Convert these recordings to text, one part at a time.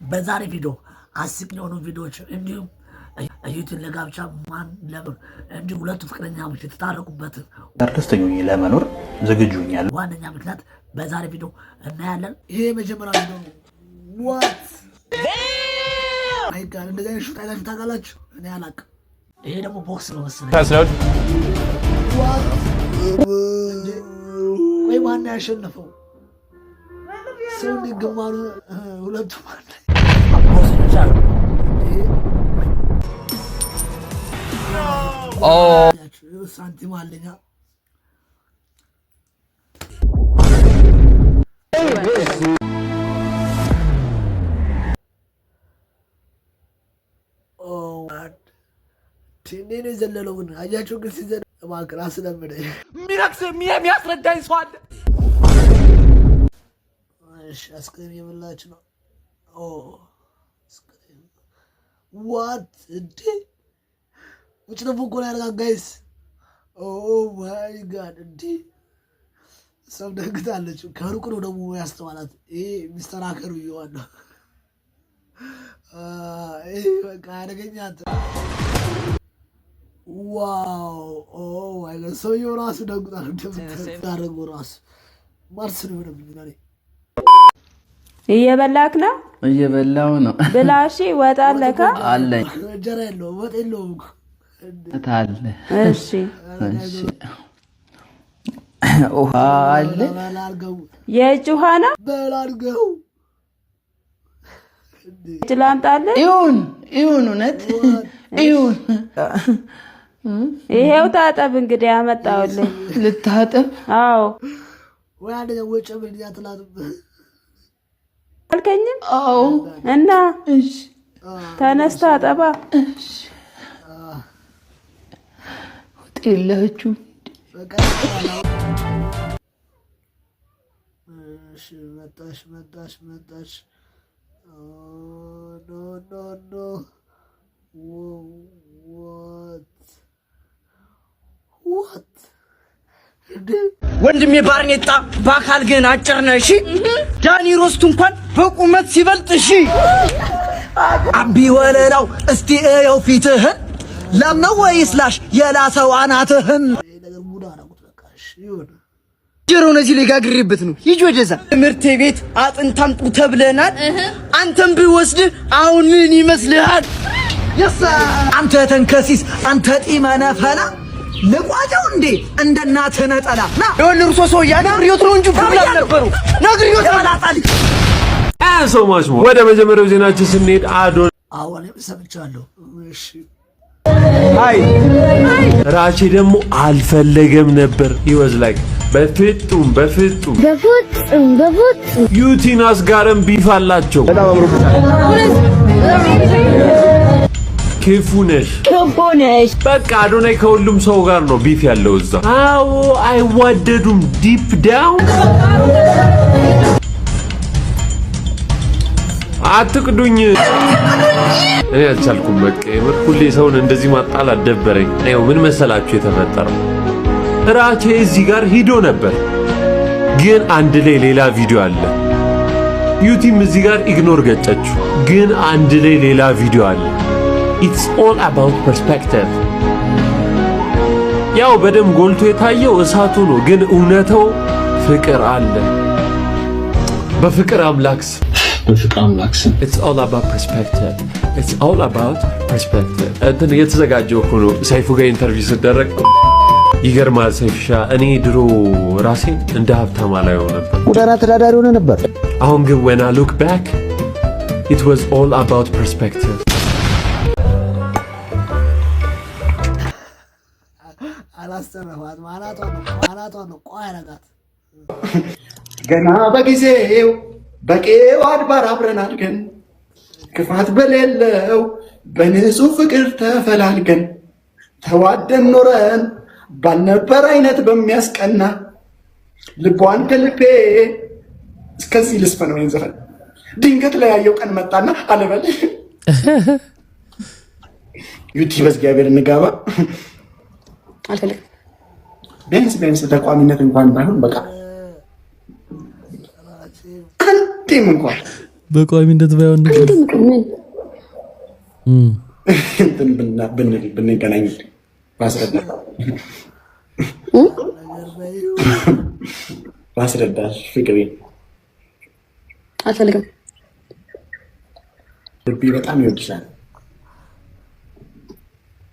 በዛሬ ቪዲዮ አስቂኝ የሆኑ ቪዲዮዎች እንዲሁም ዩቲን ለጋብቻ ማን ለምን እንዲሁም ሁለቱ ፍቅረኛሞች የተታረቁበትን ደስተኛ ሆኜ ለመኖር ዝግጁ ነኝ። ዋነኛ ምክንያት በዛሬ ቪዲዮ እናያለን። ይሄ የመጀመሪያው ቪዲዮ ነው። ዋት አይ ጋር እንደዚህ አይነት ሹት አይታችሁ ታውቃላችሁ? እኔ አላውቅም። ይሄ ደግሞ ቦክስ ነው መሰለኝ። ወይ ማን ያሸነፈው? ሰው ሊገማሩ ሁለቱ ማን ሳንቲም አለኛ ትንኔ ዘለለው ግን አያችሁ ግን ሲዘለ ማክራ ስለምደ ሚራክስ የሚያስረዳኝ ሰው አለ። እሺ አስከሬን የበላች ነው። ኦ አስከሬን ዋት እንዴ ውጭ ነው እኮ ያደርጋ ጋይስ። ኦ ማይ ጋድ እንዴ ሰው ደግታለች። ከሩቅ ነው ደግሞ ያስተዋላት። ይሄ ሚስተር አከሩ ይዋና ይሄ በቃ አደገኛ ዋው ኦ ማይ ጋድ ሰውዬው ራሱ ደግታል። እንደምታደርገው ራሱ ማርስ ነው የሆነብኝ እኔ። እየበላክ ነው? እየበላው ነው። ብላሺ ወጣ አለካ አለኝ። እንጀራ የለውም ወጥ የለውም ታለ። እሺ እሺ ውሃ አለ። የእጅ ውሃ ነው። በላልገው እጅ ላምጣልህ? ይሁን እውነት ይሁን። ይሄው ታጠብ እንግዲህ ያመጣውልኝ። ልታጠብ? አዎ ወይ አንዴ ወጭ ምን ያጥላጥብ አልከኝም? አዎ እና እሺ ተነስታ አጠባ። እሺ ወጤላችሁ እሺ መጣሽ ኖ what ወንድሜ ባርኔጣ በአካል ግን አጭር ነህ። እሺ ዳኒ ሮስቱ እንኳን በቁመት ሲበልጥ እሺ አቢ ወለላው እስቲ እየው ፊትህን ለምነው ወይስ ላሽ የላሰው አናትህን ነገር ሙዳ አረጉት። በቃ እሺ ይሁን። ጀሮነ እዚህ ላይ ጋግሬበት ነው። ሂጅ ወደዛ። ትምህርት ቤት አጥንት አምጡ ተብለናል። አንተም ቢወስድ አሁን ምን ይመስልሃል? አንተ ተንከሲስ፣ አንተ ጢመነ ፈላ ልቋጨው እንዴ እንደናትህ ነጠላ ና የወልርሶ ሰው ያግሪዮት ነው እንጂ ብላል ነበሩ ነግሪዮት አላጣል ሰማሽ። ወደ መጀመሪያው ዜናችን ስንሄድ አዶን አሁን ሰምቻለሁ። እሺ አይ ራቼ ደግሞ አልፈለገም ነበር። ይወዝ ላይክ በፍጡም ዩቲናስ ጋርም ቢፍ አላቸው። በጣም አምሮብሻል። ክፉ ነሽ በቃ አዶናይ ከሁሉም ሰው ጋር ነው ቢፍ ያለው እዛ። አዎ አይዋደዱም። ዲፕ ዳውን አትቅዱኝ። እኔ አልቻልኩም። በቃ ሁሌ ሰውን እንደዚህ ማጣላት ደበረኝ። ነው ምን መሰላችሁ የተፈጠረው? ራቼ እዚህ ጋር ሂዶ ነበር፣ ግን አንድ ላይ ሌላ ቪዲዮ አለ። ዩቲም እዚህ ጋር ኢግኖር ገጨችው፣ ግን አንድ ላይ ሌላ ቪዲዮ አለ። It's all about perspective። ያው በደም ጎልቶ የታየው እሳቱ ነው፣ ግን እውነታው ፍቅር አለ። በፍቅር አምላክስ It's all about perspective። It's all about perspective። እንትን እየተዘጋጀው እኮ ነው ሰይፉ ጋር ኢንተርቪው ሲደረግ። ይገርማል ሰይፍሻ፣ እኔ ድሮ ራሴን እንደ ሀብታም አላየው ነበር፣ ጎዳና ተዳዳሪ ሆነ ነበር። አሁን ግን when I look back it was all about perspective። አላስተረፋት ማናቷ ነው ቆይ አረጋት ገና በጊዜው በቄው አድባር አብረን አድገን ክፋት በሌለው በንጹህ ፍቅር ተፈላልገን ተዋደን ኖረን ባልነበር አይነት በሚያስቀና ልቧን ከልቤ እስከዚህ ልስፈነው ዘፈን ድንገት ላይ ያየው ቀን መጣና አለበል ዩቲ በእግዚአብሔር እንጋባ አልፈልግም። ቢያንስ ተቋሚነት እንኳን ባይሆን በቃ አንዴም እንኳን በቋሚነት ባይሆን ነገር እንትን ብንገናኝ ባስረዳሽ ፍቅሬ አልፈልግም። ልቤ በጣም ይወድሻል።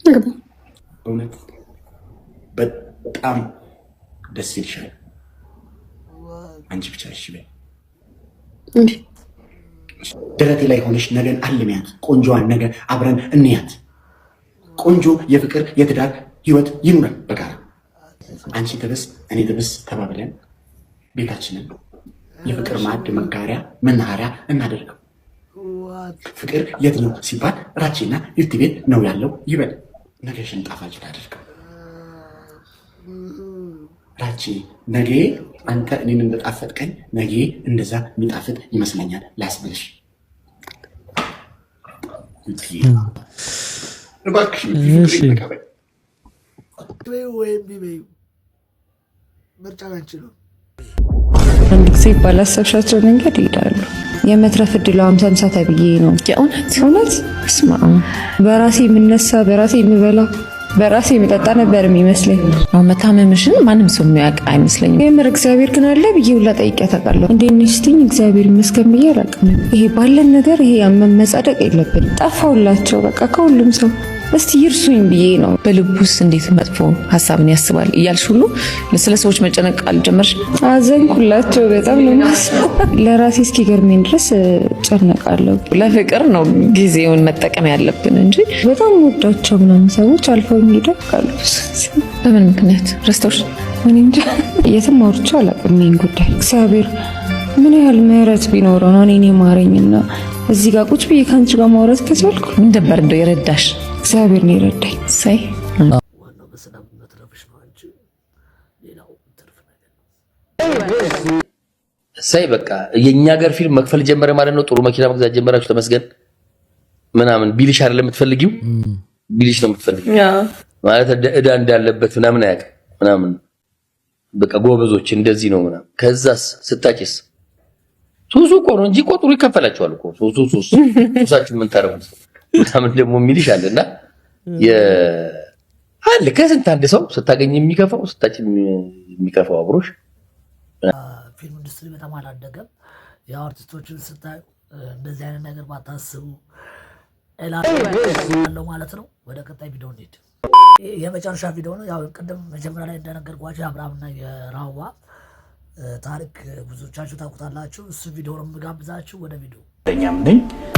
በእውነት በጣም ደስ ይልሻል። አንቺ ብቻ እሺ በይ። ደረቴ ላይ ሆነሽ ነገን አልሚያት። ቆንጆዋን ነገ አብረን እንያት። ቆንጆ የፍቅር የትዳር ህይወት ይኑረን በጋራ። አንቺ ትብስ እኔ ትብስ ተባብለን ቤታችንን የፍቅር ማዕድ መጋሪያ መናኸሪያ እናደርገው። ፍቅር የት ነው ሲባል ራቼና ዩቲ ቤት ነው ያለው ይበል። ነገሽን ጣፋጭ ላደርገው። ራቼ ነገ አንተ እኔን እንደጣፈጥከኝ ነገ እንደዛ የሚጣፍጥ ይመስለኛል ላስብልሽ። እባክሽ ምርጫ ናቸው ነው። አንድ ጊዜ ባላሰብሻቸው መንገድ ይሄዳሉ። የመትረፍ እድሉ 50 ተብዬ ነው። የእውነት ስማ፣ በራሴ የምነሳ በራሴ የምበላ በራሴ የምጠጣ ነበር የሚመስለኝ። አሁን መታመምሽን ማንም ሰው የሚያውቅ አይመስለኝም። የምር እግዚአብሔር ግን አለ ብዬ ሁላ ጠይቄያት አውቃለሁ። እንዴት ነሽ ስትይኝ እግዚአብሔር ይመስገን ብዬ አላውቅም። ይሄ ባለን ነገር ይሄ መመጻደቅ የለብንም። ጠፋሁላቸው በቃ ከሁሉም ሰው። እስቲ ይርሱኝ ብዬ ነው። በልቡስ እንዴት መጥፎ ሀሳብን ያስባል እያልሽ ሁሉ ስለ ሰዎች መጨነቅ አልጀመርሽ? አዘንኩላቸው በጣም ነው የማስበው። ለራሴ እስኪገርመኝ ድረስ ጨነቃለሁ። ለፍቅር ነው ጊዜውን መጠቀም ያለብን እንጂ በጣም ወዳቸው ምናምን ሰዎች አልፈው ይደርቃሉ። በምን ምክንያት ረስተውሽ? እኔ እንጃ። የትም አውርቼው አላውቅም ይሄን ጉዳይ። እግዚአብሔር ምን ያህል ምህረት ቢኖረው ነው እኔን የማረኝና እዚህ ጋር ቁጭ ብዬ ከአንቺ ጋር ማውራት ከቻልኩ። ምን ነበር እንደው የረዳሽ? እግዚአብሔር ነው የረዳኝ። ሳይ ዋናው በሰላም መትረፍሽ ነው እንጂ ሌላው ትርፍ ነገር ነው። ሳይ በቃ የኛ ሀገር ፊልም መክፈል ጀመረ ማለት ነው። ጥሩ መኪና መግዛት ጀመራችሁ ተመስገን ምናምን ቢልሽ አይደለም የምትፈልጊው፣ ቢልሽ ነው የምትፈልጊው ማለት እዳ እንዳለበት ምናምን አያውቅም ምናምን በቃ ጎበዞች እንደዚህ ነው ምናምን። ከዛስ ስታጭስ ሱሱ እኮ ነው እንጂ ቆጥሩ ይከፈላችኋል እኮ ሱሳችሁ ምን ታረጉት ምናምን ደግሞ የሚልሽ አለና አለ ከስንት አንድ ሰው ስታገኝ የሚከፋው ስታጭ የሚከፋው አብሮሽ። ፊልም ኢንዱስትሪ በጣም አላደገም። ያው አርቲስቶችን ስታዩ እንደዚህ አይነት ነገር ባታስቡ እላለሁ ማለት ነው። ወደ ቀጣይ ቪዲዮ እንሂድ። የመጨረሻ ቪዲዮ ነው። ያው ቅድም መጀመሪያ ላይ እንደነገርኳችሁ የአብርሃምና የራዋ ታሪክ ብዙዎቻችሁ ታውቁታላችሁ። እሱ ቪዲዮ ነው የምጋብዛችሁ። ወደ ቪዲዮ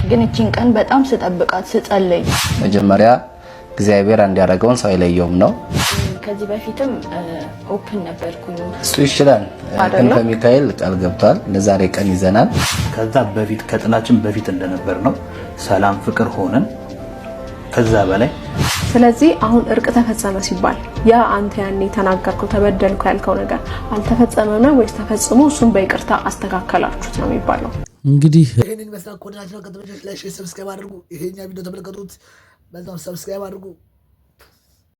ግን እቺን ቀን በጣም ስጠብቃት ስጸልይ መጀመሪያ እግዚአብሔር እንዲያደርገውን ሰው አይለየውም ነው። ከዚህ በፊትም ኦፕን ነበርኩኝ። እሱ ይችላል ግን ከሚካኤል ቃል ገብቷል። ለዛሬ ቀን ይዘናል። ከዛ በፊት ከጥላችን በፊት እንደነበር ነው። ሰላም ፍቅር ሆነን ከዛ በላይ ስለዚህ አሁን እርቅ ተፈጸመ ሲባል ያ አንተ ያኔ ተናገርከው ተበደልኩ ያልከው ነገር አልተፈጸመም ነው ወይስ ተፈጽሞ እሱን በይቅርታ አስተካከላችሁት ነው የሚባለው? እንግዲህ ይሄንን መስራት ኮዳችሁ ከተመቸሽ ላይክ፣ ሰብስክራይብ አድርጉ። ይሄኛ ቪዲዮ ተመልከቱት፣ በዛው ሰብስክራይብ አድርጉ።